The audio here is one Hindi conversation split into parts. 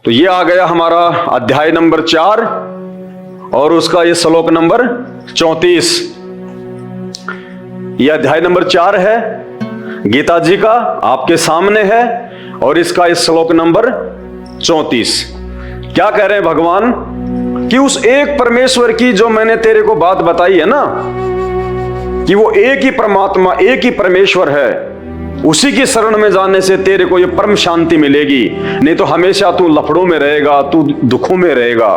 तो ये आ गया हमारा अध्याय नंबर 4 और उसका ये श्लोक नंबर 34। ये अध्याय नंबर 4 है गीता जी का, आपके सामने है, और इसका ये श्लोक नंबर 34। क्या कह रहे हैं भगवान कि उस एक परमेश्वर की जो मैंने तेरे को बात बताई है ना, कि वो एक ही परमात्मा, एक ही परमेश्वर है, उसी की शरण में जाने से तेरे को ये परम शांति मिलेगी। नहीं तो हमेशा तू लफड़ों में रहेगा, तू दुखों में रहेगा,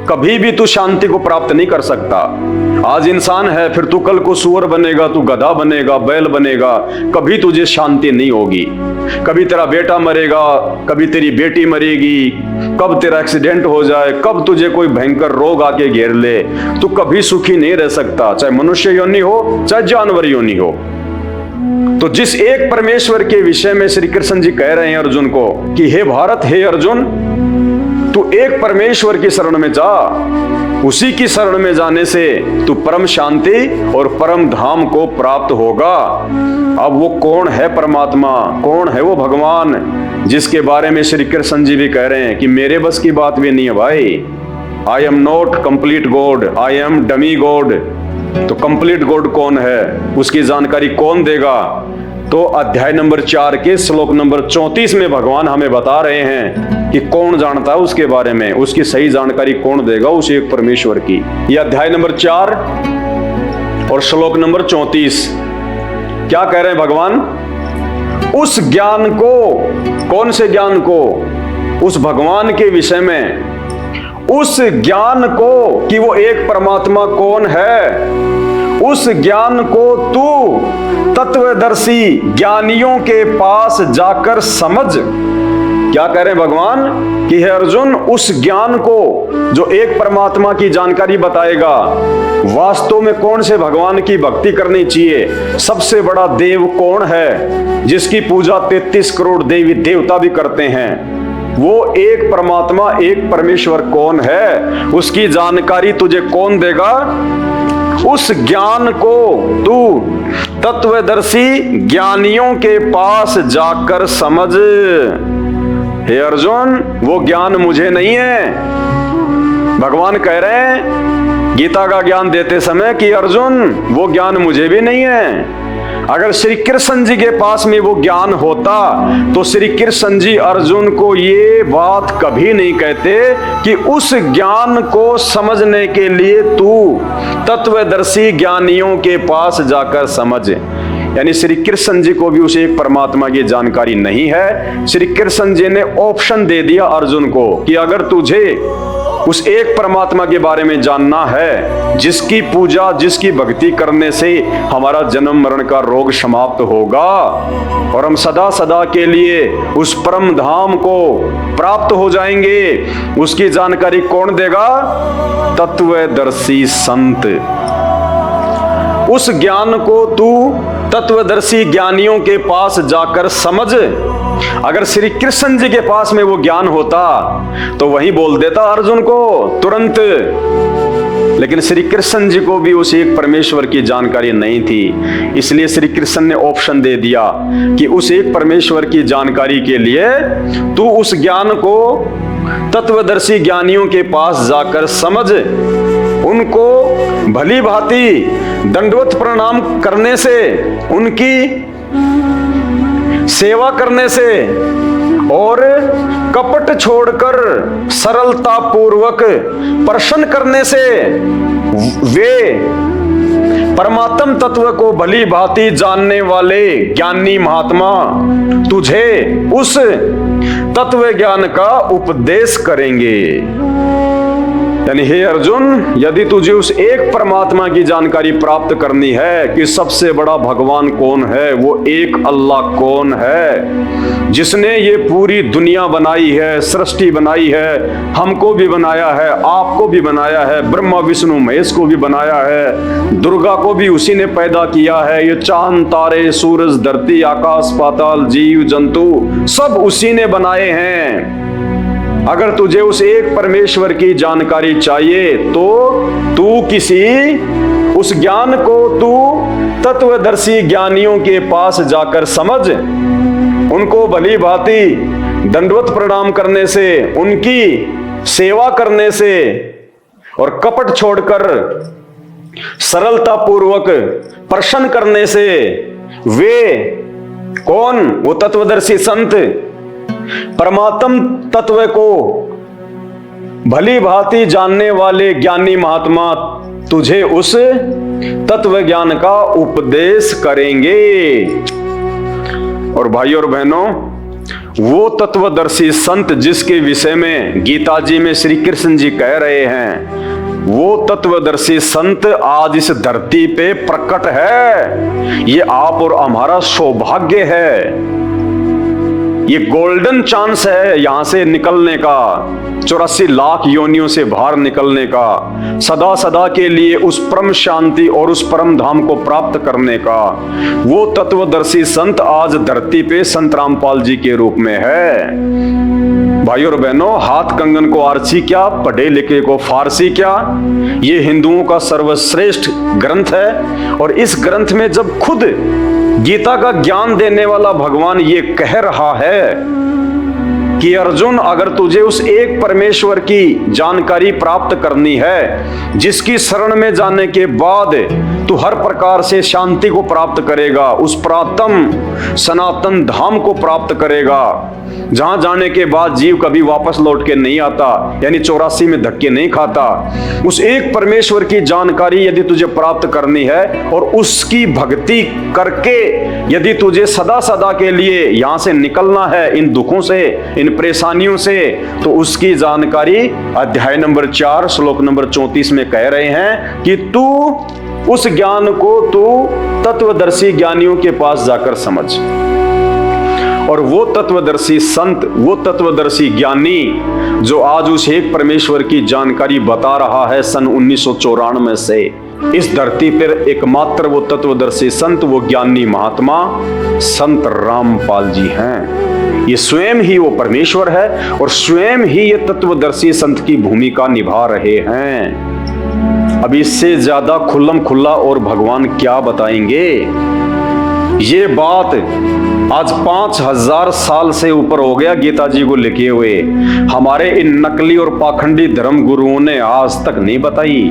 कभी भी तू शांति को प्राप्त नहीं कर सकता। आज इंसान है, फिर तू कल को सूअर बनेगा, तू गधा बनेगा, बैल बनेगा, कभी तुझे शांति नहीं होगी। कभी तेरा बेटा मरेगा, कभी तेरी बेटी मरेगी, कब तेरा एक्सीडेंट हो जाए, कब तुझे कोई भयंकर रोग आके घेर ले, तू कभी सुखी नहीं रह सकता, चाहे मनुष्य योनि हो चाहे जानवर योनि हो। तो जिस एक परमेश्वर के विषय में श्री कृष्ण जी कह रहे हैं अर्जुन को कि हे भारत, हे अर्जुन, तू एक परमेश्वर की शरण में जा, उसी की शरण में जाने से तू परम शांति और परम धाम को प्राप्त होगा। अब वो कौन है परमात्मा, कौन है वो भगवान जिसके बारे में श्री कृष्ण जी भी कह रहे हैं कि मेरे बस की बात भी नहीं है भाई। I am not complete God, I am dummy God. तो कंप्लीट गॉड कौन है, उसकी जानकारी कौन देगा? तो अध्याय नंबर 4 के श्लोक नंबर 34 में भगवान हमें बता रहे हैं कि कौन जानता है उसके बारे में, उसकी सही जानकारी कौन देगा, उस एक परमेश्वर की। यह अध्याय नंबर 4 और श्लोक नंबर 34 क्या कह रहे हैं भगवान? उस ज्ञान को, कौन से ज्ञान को? उस भगवान के विषय में, उस ज्ञान को कि वो एक परमात्मा कौन है, उस ज्ञान को तू तत्वदर्शी ज्ञानियों के पास जाकर समझ। क्या कह रहे हैं भगवान कि हे अर्जुन, उस ज्ञान को जो एक परमात्मा की जानकारी बताएगा, वास्तव में कौन से भगवान की भक्ति करनी चाहिए, सबसे बड़ा देव कौन है जिसकी पूजा 33 करोड़ देवी देवता भी करते हैं, वो एक परमात्मा, एक परमेश्वर कौन है, उसकी जानकारी तुझे कौन देगा? उस ज्ञान को तू तत्वदर्शी ज्ञानियों के पास जाकर समझ। हे अर्जुन, वो ज्ञान मुझे नहीं है। भगवान कह रहे हैं गीता का ज्ञान देते समय कि अर्जुन, वो ज्ञान मुझे भी नहीं है। अगर श्री कृष्ण जी के पास में वो ज्ञान होता तो श्री कृष्ण जी अर्जुन को ये बात कभी नहीं कहते कि उस ज्ञान को समझने के लिए तू तत्वदर्शी ज्ञानियों के पास जाकर समझ। यानी श्री कृष्ण जी को भी उस एक परमात्मा की जानकारी नहीं है। श्री कृष्ण जी ने ऑप्शन दे दिया अर्जुन को कि अगर तुझे उस एक परमात्मा के बारे में जानना है, जिसकी पूजा, जिसकी भक्ति करने से हमारा जन्म मरण का रोग समाप्त होगा और हम सदा सदा के लिए उस परम धाम को प्राप्त हो जाएंगे, उसकी जानकारी कौन देगा? तत्वदर्शी संत। उस ज्ञान को तू तत्वदर्शी ज्ञानियों के पास जाकर समझ। अगर श्री कृष्ण जी के पास में वो ज्ञान होता तो वही बोल देता अर्जुन को तुरंत, लेकिन श्री कृष्ण जी को भी उस एक परमेश्वर की जानकारी नहीं थी। इसलिए श्री कृष्ण ने ऑप्शन दे दिया कि उस एक परमेश्वर की जानकारी के लिए तू उस ज्ञान को तत्वदर्शी ज्ञानियों के पास जाकर समझ। उनको भली भांति दंडवत प्रणाम करने से, उनकी सेवा करने से और कपट छोड़कर सरलता पूर्वक प्रश्न करने से वे परमात्म तत्व को भली भांति जानने वाले ज्ञानी महात्मा तुझे उस तत्व ज्ञान का उपदेश करेंगे। यानी हे अर्जुन, यदि तुझे उस एक परमात्मा की जानकारी प्राप्त करनी है कि सबसे बड़ा भगवान कौन है, वो एक अल्लाह कौन है, जिसने ये पूरी दुनिया बनाई है, सृष्टि बनाई है, हमको भी बनाया है, आपको भी बनाया है, ब्रह्मा विष्णु महेश को भी बनाया है, दुर्गा को भी उसी ने पैदा किया है, ये चांद तारे सूरज धरती आकाश पाताल जीव जंतु सब उसी ने बनाए हैं। अगर तुझे उस एक परमेश्वर की जानकारी चाहिए तो तू उस ज्ञान को तू तत्वदर्शी ज्ञानियों के पास जाकर समझ। उनको भली भांति दंडवत प्रणाम करने से, उनकी सेवा करने से और कपट छोड़कर सरलता पूर्वक प्रश्न करने से, वे कौन? वो तत्वदर्शी संत परमात्म तत्व को भली भांति जानने वाले ज्ञानी महात्मा तुझे उस तत्व ज्ञान का उपदेश करेंगे। और भाइयों और बहनों, वो तत्वदर्शी संत जिसके विषय में गीता जी में श्री कृष्ण जी कह रहे हैं, वो तत्वदर्शी संत आज इस धरती पे प्रकट है। ये आप और हमारा सौभाग्य है, ये गोल्डन चांस है यहां से निकलने का, 84 लाख योनियों से बाहर निकलने का, सदा सदा के लिए उस परम शांति और उस परम धाम को प्राप्त करने का। वो तत्वदर्शी संत आज धरती पे संत रामपाल जी के रूप में है। भाइयों और बहनों, हाथ कंगन को आरसी क्या, पढ़े लिखे को फारसी क्या, ये हिंदुओं का सर्वश्रेष्ठ ग्रंथ है। और इस ग्रंथ में जब खुद गीता का ज्ञान देने वाला भगवान ये कह रहा है कि अर्जुन, अगर तुझे उस एक परमेश्वर की जानकारी प्राप्त करनी है, जिसकी शरण में जाने के बाद तू हर प्रकार से शांति को प्राप्त करेगा, उस प्रातम सनातन धाम को प्राप्त करेगा, जहां जाने के बाद जीव कभी वापस लौट के नहीं आता, यानी 84 में धक्के नहीं खाता। उस एक परमेश्वर की जानकारी यदि तुझे प्राप्त करनी है और उसकी भक्ति करके यदि तुझे सदा सदा के लिए यहां से निकलना है, इन दुखों से, इन परेशानियों से, तो उसकी जानकारी अध्याय नंबर 4 श्लोक नंबर 34 में कह रहे हैं कि तू उस ज्ञान को तू तत्वदर्शी ज्ञानियों के पास जाकर समझ। और वो तत्वदर्शी संत, वो तत्वदर्शी ज्ञानी जो आज उस एक परमेश्वर की जानकारी बता रहा है सन 1994 से, इस धरती पर एकमात्र वो तत्वदर्शी संत, वो ज्ञानी महात्मा संत रामपाल जी हैं। ये स्वयं ही वो परमेश्वर है और स्वयं ही ये तत्वदर्शी संत की भूमिका निभा रहे हैं। अब इससे ज्यादा खुल्लम खुल्ला और भगवान क्या बताएंगे? ये बात आज 5000 साल से ऊपर हो गया गीता जी को लिखे हुए, हमारे इन नकली और पाखंडी धर्म गुरुओं ने आज तक नहीं बताई।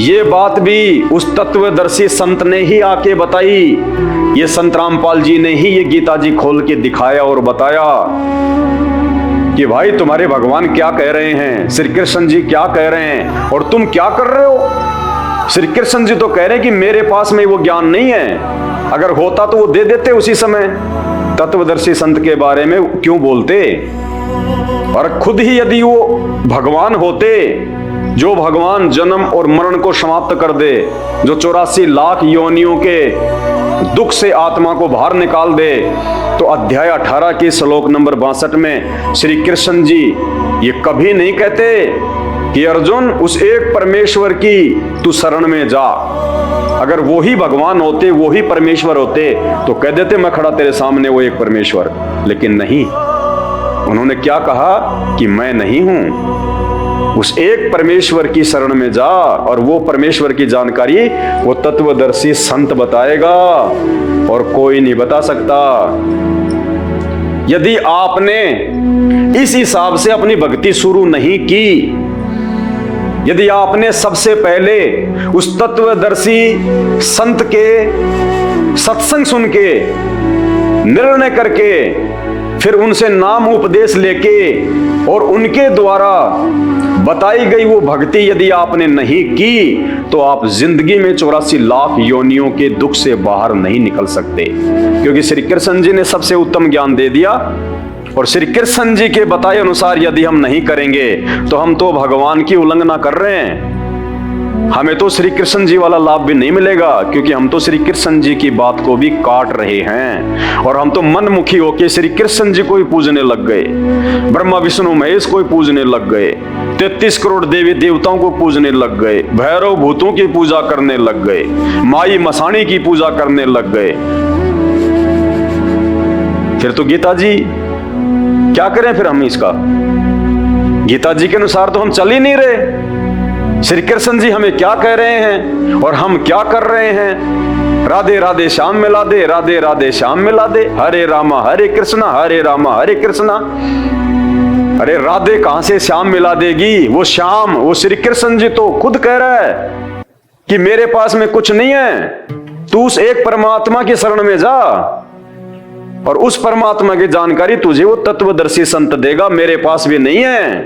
ये बात भी उस तत्वदर्शी संत ने ही आके बताई। ये संत रामपाल जी ने ही ये गीता जी खोल के दिखाया और बताया कि भाई तुम्हारे भगवान क्या कह रहे हैं, श्री कृष्ण जी क्या कह रहे हैं और तुम क्या कर रहे हो। श्री कृष्ण जी तो कह रहे हैं कि मेरे पास में वो ज्ञान नहीं है, अगर होता तो वो दे देते उसी समय। तत्वदर्शी संत के बारे में क्यों बोलते? और खुद ही यदि वो भगवान होते, जो भगवान जन्म और मरण को समाप्त कर दे, जो 84 लाख योनियों के दुख से आत्मा को बाहर निकाल दे, तो अध्याय 18 के श्लोक नंबर 62 में श्री कृष्ण जी ये कभी नहीं कहते कि अर्जुन उस एक परमेश्वर की तू शरण में जा। अगर वो ही भगवान होते, वो ही परमेश्वर होते, तो कह देते मैं खड़ा तेरे सामने वो एक परमेश्वर। लेकिन नहीं, उन्होंने क्या कहा कि मैं नहीं हूं, उस एक परमेश्वर की शरण में जा और वो परमेश्वर की जानकारी वो तत्वदर्शी संत बताएगा और कोई नहीं बता सकता। यदि आपने इस हिसाब से अपनी भक्ति शुरू नहीं की, यदि आपने सबसे पहले उस तत्वदर्शी संत के सत्संग सुन के निर्णय करके फिर उनसे नाम उपदेश लेके और उनके द्वारा बताई गई वो भक्ति यदि आपने नहीं की, तो आप जिंदगी में 84 लाख योनियों के दुख से बाहर नहीं निकल सकते। क्योंकि श्री कृष्ण जी ने सबसे उत्तम ज्ञान दे दिया और श्री कृष्ण जी के बताए अनुसार यदि हम नहीं करेंगे तो हम तो भगवान की उल्लंघना कर रहे हैं। हमें तो श्री कृष्ण जी वाला लाभ भी नहीं मिलेगा, क्योंकि हम तो श्री कृष्ण जी की बात को भी काट रहे हैं और हम तो मनमुखी होके श्री कृष्ण जी को ही पूजने लग गए, ब्रह्मा विष्णु महेश को ही पूजने लग गए, 33 करोड़ देवी देवताओं को पूजने लग गए, भैरव भूतों की पूजा करने लग गए, माई मसाणी की पूजा करने लग गए। फिर तो गीता जी क्या करें? फिर हम इसका गीता जी के अनुसार तो हम चल ही नहीं रहे। श्री कृष्ण जी हमें क्या कह रहे हैं और हम क्या कर रहे हैं? राधे राधे श्याम मिला दे, राधे राधे श्याम मिला दे, हरे रामा हरे कृष्णा, हरे रामा हरे कृष्णा। अरे राधे कहां से श्याम मिला देगी? वो श्याम, वो श्री कृष्ण जी तो खुद कह रहा है कि मेरे पास में कुछ नहीं है, तू उस एक परमात्मा की शरण में जा और उस परमात्मा की जानकारी तुझे वो तत्वदर्शी संत देगा, मेरे पास भी नहीं है।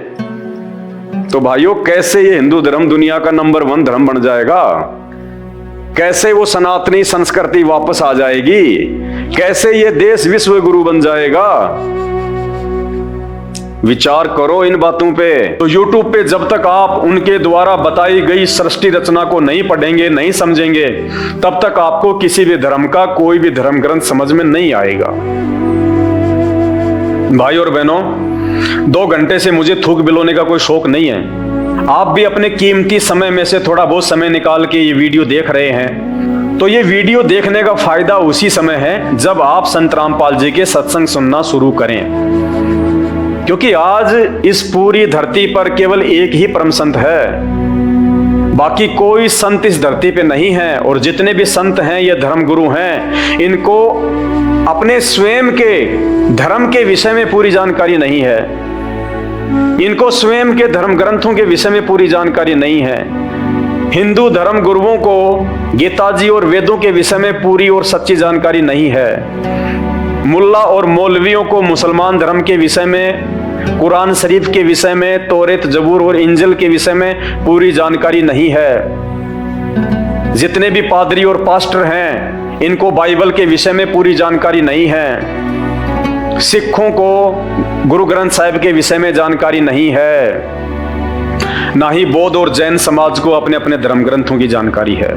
तो भाइयों, कैसे ये हिंदू धर्म दुनिया का नंबर 1 धर्म बन जाएगा? कैसे वो सनातनी संस्कृति वापस आ जाएगी? कैसे ये देश विश्व गुरु बन जाएगा? विचार करो इन बातों पे। तो YouTube पे जब तक आप उनके द्वारा बताई गई सृष्टि रचना को नहीं पढ़ेंगे, नहीं समझेंगे, तब तक आपको किसी भी धर्म का कोई भी धर्म ग्रंथ समझ में नहीं आएगा। भाई और बहनों, 2 घंटे से मुझे थूक बिलोने का कोई शौक नहीं है। आप भी अपने कीमती समय में से थोड़ा बहुत समय निकाल के ये वीडियो देख रहे हैं, तो ये वीडियो देखने का फायदा उसी समय है जब आप संत रामपाल जी के सत्संग सुनना शुरू करें। क्योंकि आज इस पूरी धरती पर केवल एक ही परम संत है, बाकी कोई संत इस धरती पे नहीं है। और जितने भी संत हैं ये धर्म गुरु हैं, इनको अपने स्वयं के धर्म के विषय में पूरी जानकारी नहीं है, इनको स्वयं के धर्म ग्रंथों के विषय में पूरी जानकारी नहीं है। हिंदू धर्म गुरुओं को गीता जी और वेदों के विषय में पूरी और सच्ची जानकारी नहीं है। मुल्ला और मौलवियों को मुसलमान धर्म के विषय में, कुरान शरीफ के विषय में, तौरेत जबूर और इंजिल के विषय में पूरी जानकारी नहीं है। जितने भी पादरी और पास्टर हैं, इनको बाइबल के विषय में पूरी जानकारी नहीं है। सिखों को गुरु ग्रंथ साहिब के विषय में जानकारी नहीं है। ना ही बौद्ध और जैन समाज को अपने अपने धर्म ग्रंथों की जानकारी है।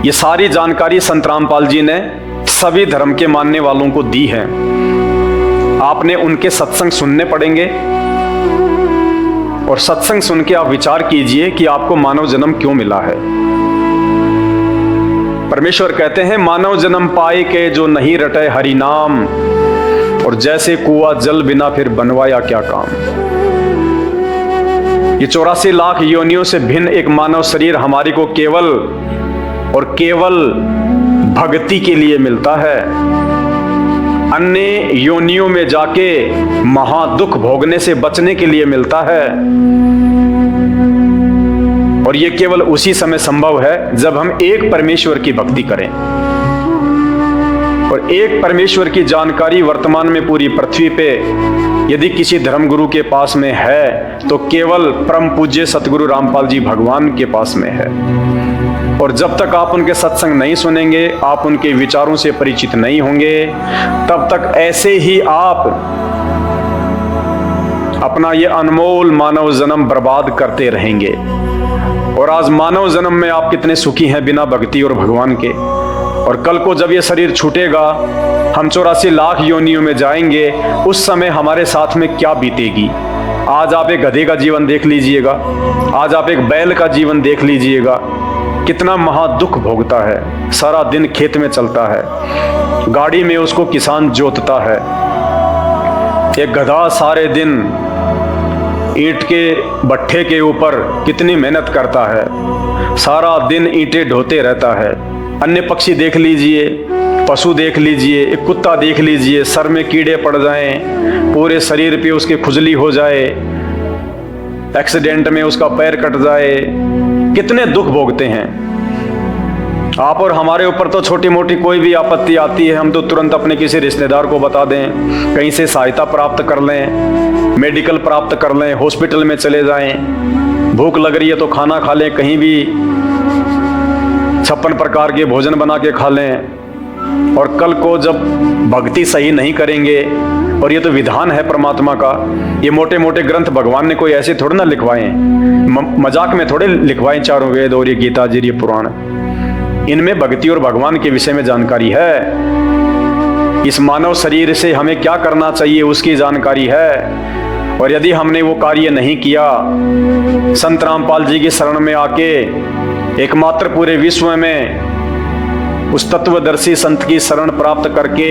ये सारी जानकारी संत रामपाल जी ने सभी धर्म के मानने वालों को दी है। आपने उनके सत्संग सुनने पड़ेंगे और सत्संग सुन के आप विचार कीजिए कि आपको मानव जन्म क्यों मिला है। परमेश्वर कहते हैं, मानव जन्म पाए के जो नहीं रटे हरि नाम, और जैसे कुआं जल बिना फिर बनवाया क्या काम। ये 84 लाख योनियों से भिन्न एक मानव शरीर हमारी को केवल और केवल भक्ति के लिए मिलता है। अन्य योनियों में जाके महादुख भोगने से बचने के लिए मिलता है। और ये केवल उसी समय संभव है जब हम एक परमेश्वर की भक्ति करें। और एक परमेश्वर की जानकारी वर्तमान में पूरी पृथ्वी पे यदि किसी धर्मगुरु के पास में है तो केवल परम पूज्य सतगुरु रामपाल जी भगवान के पास में है। और जब तक आप उनके सत्संग नहीं सुनेंगे, आप उनके विचारों से परिचित नहीं होंगे, तब तक ऐसे ही आप अपना ये अनमोल मानव जन्म बर्बाद करते रहेंगे। और आज मानव जन्म में आप कितने सुखी हैं बिना भक्ति और भगवान के। और कल को जब ये शरीर छूटेगा, हम 84 लाख योनियों में जाएंगे, उस समय हमारे साथ में क्या बीतेगी। आज आप एक गधे का जीवन देख लीजिएगा, आज आप एक बैल का जीवन देख लीजिएगा, कितना महादुख भोगता है। सारा दिन खेत में चलता है, गाड़ी में उसको किसान जोतता है। एक गधा सारे दिन ईंट के भट्ठे के ऊपर कितनी मेहनत करता है, सारा दिन ईंटें ढोते रहता है। अन्य पक्षी देख लीजिए, पशु देख लीजिए, एक कुत्ता देख लीजिए, सर में कीड़े पड़ जाएं, पूरे शरीर पे उसके खुजली हो जाए, एक्सीडेंट में उसका पैर कट जाए, कितने दुख भोगते हैं। आप और हमारे ऊपर तो छोटी मोटी कोई भी आपत्ति आती है, हम तो तुरंत अपने किसी रिश्तेदार को बता दें, कहीं से सहायता प्राप्त कर लें, मेडिकल प्राप्त कर लें, हॉस्पिटल में चले जाएं। भूख लग रही है तो खाना खा लें, कहीं भी 56 प्रकार के भोजन बना के खा लें। और कल को जब भक्ति सही नहीं करेंगे, और ये तो विधान है परमात्मा का, ये मोटे मोटे ग्रंथ भगवान ने कोई ऐसे थोड़े ना लिखवाए, मजाक में थोड़े लिखवाए चारों वेद और ये गीता जी, ये पुराण, इनमें भक्ति और भगवान के विषय में जानकारी है। इस मानव शरीर से हमें क्या करना चाहिए उसकी जानकारी है। और यदि हमने वो कार्य नहीं किया, संत रामपाल जी की शरण में आके एकमात्र पूरे विश्व में उस तत्वदर्शी संत की शरण प्राप्त करके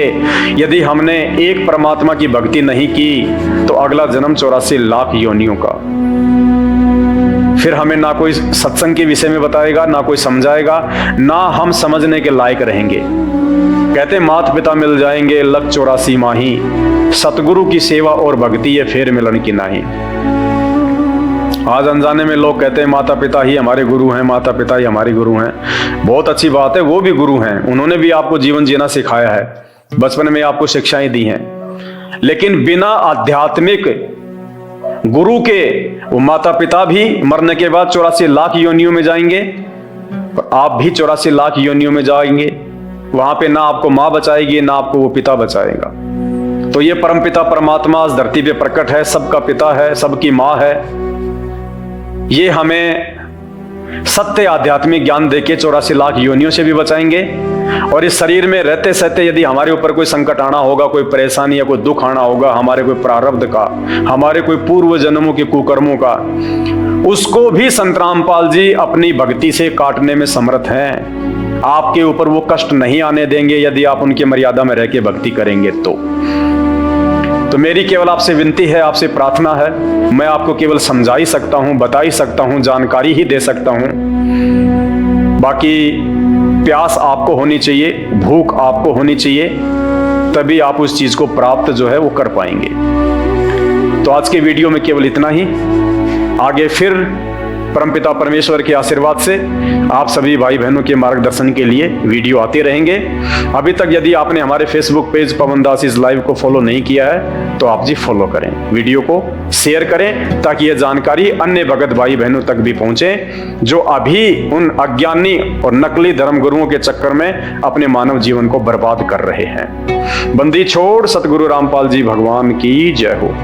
यदि हमने एक परमात्मा की भक्ति नहीं की, तो अगला जन्म 84 लाख योनियों का। फिर हमें ना कोई सत्संग के विषय में बताएगा, ना कोई समझाएगा, ना हम समझने के लायक रहेंगे। कहते माता पिता मिल जाएंगे लग 84 माही, सतगुरु की सेवा और भक्ति ये फेर मिलन की नाही। आज अनजाने में लोग कहते हैं माता पिता ही हमारे गुरु हैं, माता पिता ही हमारे गुरु हैं। बहुत अच्छी बात है, वो भी गुरु हैं, उन्होंने भी आपको जीवन जीना सिखाया है, बचपन में आपको शिक्षाएं दी हैं। लेकिन बिना आध्यात्मिक गुरु के वो माता पिता भी मरने के बाद 84 लाख योनियों में जाएंगे, और आप भी 84 लाख योनियों में जाएंगे। वहां पे ना आपको मां बचाएगी, ना आपको वो पिता बचाएगा। तो ये परमपिता परमात्मा इस धरती पे प्रकट है, सबका पिता है, सबकी मां है। ये हमें सत्य आध्यात्मिक ज्ञान देके 84 लाख योनियों से भी बचाएंगे। और इस शरीर में रहते सहते यदि हमारे ऊपर कोई संकट आना होगा, कोई परेशानी या कोई दुख आना होगा, हमारे कोई प्रारब्ध का, हमारे कोई पूर्व जन्मों के कुकर्मों का, उसको भी संत रामपाल जी अपनी भक्ति से काटने में समर्थ हैं। आपके ऊपर वो कष्ट नहीं आने देंगे यदि आप उनकी मर्यादा में रह के भक्ति करेंगे। तो मेरी केवल आपसे विनती है, आपसे प्रार्थना है, मैं आपको केवल समझा ही सकता हूं, बता ही सकता हूं, जानकारी ही दे सकता हूं। बाकी प्यास आपको होनी चाहिए, भूख आपको होनी चाहिए, तभी आप उस चीज को प्राप्त जो है वो कर पाएंगे। तो आज के वीडियो में केवल इतना ही। आगे फिर परमपिता परमेश्वर के आशीर्वाद से आप सभी भाई बहनों के मार्गदर्शन के लिए वीडियो आते रहेंगे। अभी तक यदि आपने हमारे Facebook page Pawan Das is live को फॉलो नहीं किया है तो आप जी फॉलो करें, वीडियो को शेयर करें, ताकि यह जानकारी अन्य भगत भाई बहनों तक भी पहुंचे जो अभी उन अज्ञानी और नकली धर्म गुरुओं के चक्कर में अपने मानव जीवन को बर्बाद कर रहे हैं। बंदी छोड़ सतगुरु रामपाल जी भगवान की जय हो।